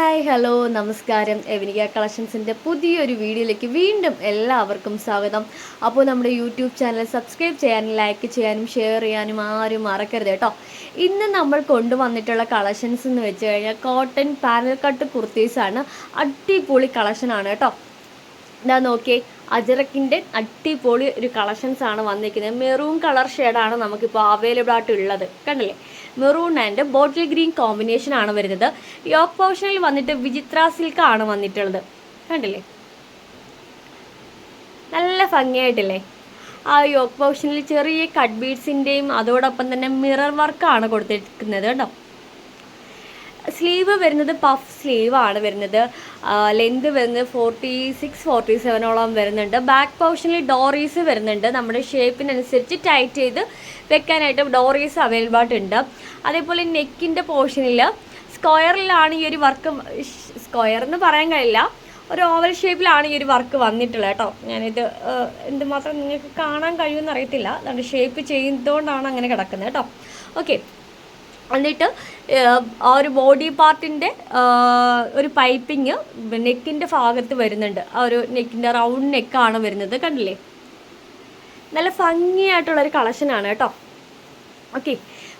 Hi hello നമസ്കാരം. എവനിക കളക്ഷൻസിൻ്റെ പുതിയൊരു വീഡിയോയിലേക്ക് വീണ്ടും എല്ലാവർക്കും സ്വാഗതം. അപ്പോൾ നമ്മുടെ യൂട്യൂബ് ചാനൽ സബ്സ്ക്രൈബ് ചെയ്യാനും ലൈക്ക് ചെയ്യാനും ഷെയർ ചെയ്യാനും ആരും മറക്കരുത് കേട്ടോ. ഇന്ന് നമ്മൾ കൊണ്ടുവന്നിട്ടുള്ള കളക്ഷൻസ് എന്ന് വെച്ച് കഴിഞ്ഞാൽ കോട്ടൺ പാനൽ കട്ട് കുർത്തീസാണ്. അടിപൊളി കളക്ഷനാണ് കേട്ടോ. ഇതാ നോക്കിയേ, അജറക്കിൻ്റെ അടിപൊളി ഒരു കളക്ഷൻസ് ആണ് വന്നിരിക്കുന്നത്. മെറൂൺ കളർ ഷെയ്ഡാണ് നമുക്കിപ്പോൾ അവൈലബിൾ ആയിട്ടുള്ളത്. കണ്ടില്ലേ, maroon and bottle green combination ആണ് വരുന്നത്. യോക്ക് പോർഷനിൽ വന്നിട്ട് വിചിത്ര സിൽക്ക് ആണ് വന്നിട്ടുള്ളത്. കണ്ടില്ലേ, നല്ല ഭംഗിയായിട്ടില്ലേ. ആ യോക്ക് പോർഷനിൽ ചെറിയ കട്ട് ബീഡ്സിൻ്റെയും അതോടൊപ്പം തന്നെ മിറർ വർക്കാണ് കൊടുത്തിരിക്കുന്നത് കേട്ടോ. സ്ലീവ് വരുന്നത് പഫ് സ്ലീവ് ആണ് വരുന്നത്. ലെന്ത് വരുന്നത് 46-47 വരുന്നുണ്ട്. ബാക്ക് പോർഷനിൽ ഡോറീസ് വരുന്നുണ്ട്. നമ്മുടെ ഷേപ്പിനനുസരിച്ച് ടൈറ്റ് ചെയ്ത് വെക്കാനായിട്ട് ഡോറീസ് അവൈലബിൾ ആയിട്ടുണ്ട്. അതേപോലെ നെക്കിൻ്റെ പോർഷനിൽ സ്ക്വയറിലാണ് ഈ ഒരു വർക്ക്. സ്ക്വയർ എന്ന് പറയാൻ കഴിയില്ല, ഒരു ഓവൽ ഷേപ്പിലാണ് ഈ ഒരു വർക്ക് വന്നിട്ടുള്ളത് കേട്ടോ. ഞാനിത് എന്തുമാത്രം നിങ്ങൾക്ക് കാണാൻ കഴിയുമെന്ന് അറിയത്തില്ല. അതുകൊണ്ട് ഷേപ്പ് ചെയ്യുന്നതുകൊണ്ടാണ് അങ്ങനെ കിടക്കുന്നത് കേട്ടോ. ഓക്കെ, എന്നിട്ട് ആ ഒരു ബോഡി പാർട്ടിൻ്റെ ഒരു പൈപ്പിങ് നെക്കിൻ്റെ ഭാഗത്ത് വരുന്നുണ്ട്. ആ ഒരു നെക്കിൻ്റെ റൗണ്ട് നെക്കാണ് വരുന്നത്. കണ്ടില്ലേ, നല്ല ഭംഗിയായിട്ടുള്ളൊരു കളക്ഷനാണ് കേട്ടോ. ഓക്കെ,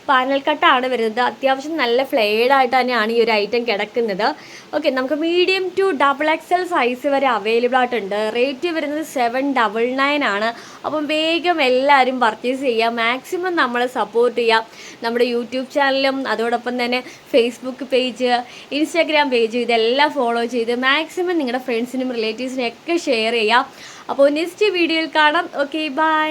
പാനൽ കട്ടാണ് വരുന്നത്. അത്യാവശ്യം നല്ല ഫ്ലെയർഡ് ആയിട്ട് തന്നെയാണ് ഈ ഒരു ഐറ്റം കിടക്കുന്നത്. ഓക്കെ, നമുക്ക് മീഡിയം ടു XXL സൈസ് വരെ അവൈലബിൾ ആയിട്ടുണ്ട്. റേറ്റ് വരുന്നത് 799 ആണ്. അപ്പം വേഗം എല്ലാവരും പർച്ചേസ് ചെയ്യുക. മാക്സിമം നമ്മളെ സപ്പോർട്ട് ചെയ്യുക. നമ്മുടെ യൂട്യൂബ് ചാനലും അതോടൊപ്പം തന്നെ ഫേസ്ബുക്ക് പേജ്, ഇൻസ്റ്റാഗ്രാം പേജ് ഇതെല്ലാം ഫോളോ ചെയ്ത് മാക്സിമം നിങ്ങളുടെ ഫ്രണ്ട്സിനും റിലേറ്റീവ്സിനും ഒക്കെ ഷെയർ ചെയ്യുക. അപ്പോൾ നെക്സ്റ്റ് വീഡിയോയിൽ കാണാം. Okay, by.